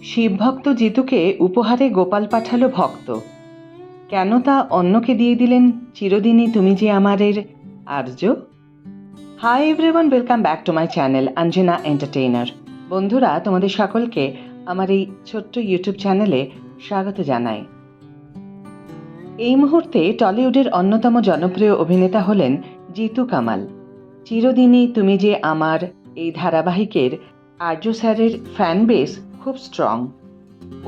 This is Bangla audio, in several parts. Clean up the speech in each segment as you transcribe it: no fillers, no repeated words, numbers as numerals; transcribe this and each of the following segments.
শিবভক্ত জিতুকে উপহারে গোপাল পাঠালো ভক্ত। কেন তা অন্যকে দিয়ে দিলেন চিরদিনই তুমি যে আমারের আর্য। Hi everyone, welcome back to my channel Anjana entertainer. বন্ধুরা, তোমাদের সকলকে আমার এই ছোট্ট ইউটিউব চ্যানেলে স্বাগত জানাই। এই মুহূর্তে টলিউডের অন্যতম জনপ্রিয় অভিনেতা হলেন জিতু কামাল। চিরদিনই তুমি যে আমার এই ধারাবাহিকের আর্য স্যারের ফ্যান বেস খুব স্ট্রং।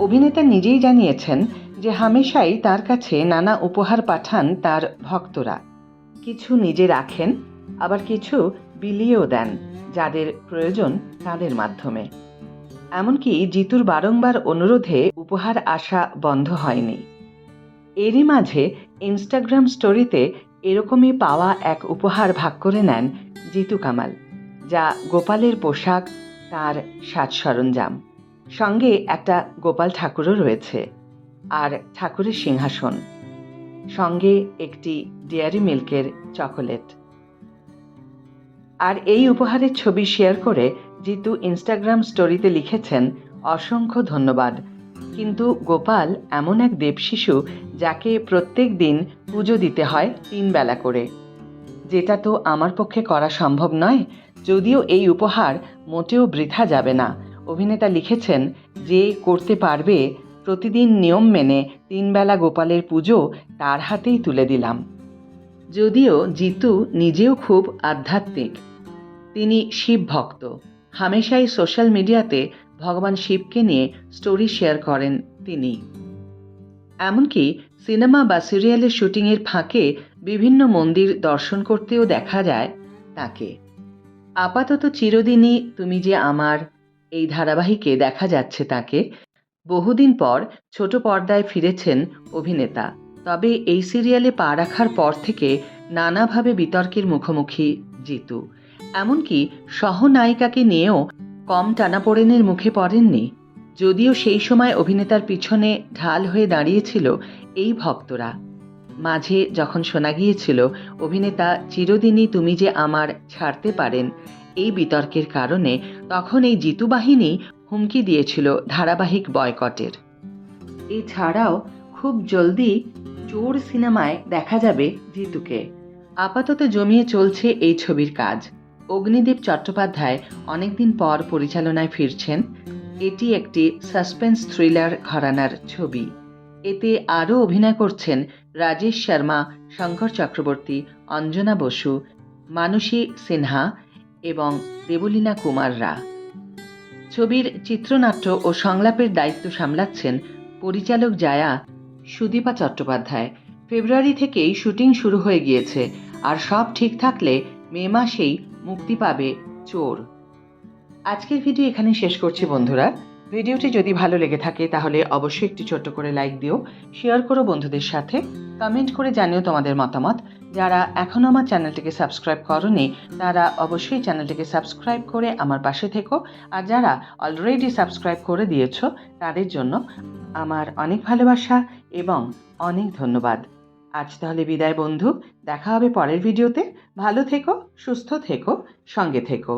অভিনেতা নিজেই জানিয়েছেন যে হামেশাই তার কাছে নানা উপহার পাঠান তার ভক্তরা। কিছু নিজে রাখেন, আবার কিছু বিলিয়েও দেন যাদের প্রয়োজন তাদের মাধ্যমে। এমনকি জিতুর বারংবার অনুরোধে উপহার আসা বন্ধ হয়নি। এরই মাঝে ইনস্টাগ্রাম স্টোরিতে এরকমই পাওয়া এক উপহার ভাগ করে নেন জিতু কামাল, যা গোপালের পোশাক, তার সাজ সরঞ্জাম, সঙ্গে একটা গোপাল ঠাকুরও রয়েছে, আর ঠাকুরের সিংহাসন, সঙ্গে একটি ডেয়ারি মিল্কের চকোলেট। আর এই উপহারের ছবি শেয়ার করে জিতু ইনস্টাগ্রাম স্টোরিতে লিখেছেন, অসংখ্য ধন্যবাদ, কিন্তু গোপাল এমন এক দেবশিশু যাকে প্রত্যেক দিন পুজো দিতে হয় 3 বেলা করে, যেটা তো আমার পক্ষে করা সম্ভব নয়। যদিও এই উপহার মোটেও বৃথা যাবে না। অভিনেতা লিখেছেন, যে করতে পারবে প্রতিদিন নিয়ম মেনে 3 বেলা গোপালের পুজো, তার হাতেই তুলে দিলাম। যদিও জিতু নিজেও খুব আধ্যাত্মিক, তিনি শিব ভক্ত, হামেশাই সোশ্যাল মিডিয়াতে ভগবান শিবকে নিয়ে স্টোরি শেয়ার করেন তিনি। এমনকি সিনেমা বা সিরিয়ালের শুটিংয়ের ফাঁকে বিভিন্ন মন্দির দর্শন করতেও দেখা যায় তাকে। আপাতত চিরদিনই তুমি যে আমার এই ধারাবাহিকে দেখা যাচ্ছে তাকে। বহুদিন পর ছোট পর্দায় ফিরেছেন অভিনেতা, তবে এই সিরিয়ালে পা রাখার পর থেকে নানাভাবে বিতর্কের মুখোমুখি জিতু। এমনকি সহনায়িকাকে নিয়েও কম টানাপোড়েনের মুখে পড়েননি, যদিও সেই সময় অভিনেতার পিছনে ঢাল হয়ে দাঁড়িয়েছিল এই ভক্তরা। মাঝে যখন শোনা গিয়েছিল অভিনেতা চিরদিনই তুমি যে আমার ছাড়তে পারেন এই বিতর্কের কারণে, তখন এই জিতু বাহিনী হুমকি দিয়েছিল ধারাবাহিক বয়কটের। এছাড়াও খুব জলদি চোর সিনেমায় দেখা যাবে জিতুকে। আপাতত জমিয়ে চলছে এই ছবির কাজ। অগ্নিদীপ চট্টোপাধ্যায় অনেকদিন পর পরিচালনায় ফিরছেন। এটি একটি সাসপেন্স থ্রিলার ঘরানার ছবি। এতে আরও অভিনয় করছেন রাজেশ শর্মা, শঙ্কর চক্রবর্তী, অঞ্জনা বসু, মানসী সিনহা এবং দেবলীনা কুমাররা। ছবির চিত্রনাট্য ও সংলাপের দায়িত্ব সামলাচ্ছেন পরিচালক জায়া সুদীপা চট্টোপাধ্যায়। ফেব্রুয়ারি থেকেই শুটিং শুরু হয়ে গিয়েছে, আর সব ঠিক থাকলে মে মাসেই মুক্তি পাবে চোর। আজকের ভিডিও এখানে শেষ করছি বন্ধুরা। ভিডিওটি যদি ভালো লেগে থাকে তাহলে অবশ্যই একটি ছোট্ট করে লাইক দিও, শেয়ার করো বন্ধুদের সাথে, কমেন্ট করে জানিও তোমাদের মতামত। যারা এখনও আমার চ্যানেলটিকে সাবস্ক্রাইব করোনি তারা অবশ্যই চ্যানেলটিকে সাবস্ক্রাইব করে আমার পাশে থেকো, আর যারা অলরেডি সাবস্ক্রাইব করে দিয়েছো তাদের জন্য আমার অনেক ভালোবাসা এবং অনেক ধন্যবাদ। আজ তাহলে বিদায় বন্ধু, দেখা হবে পরের ভিডিওতে। ভালো থেকো, সুস্থ থেকো, সঙ্গে থেকো।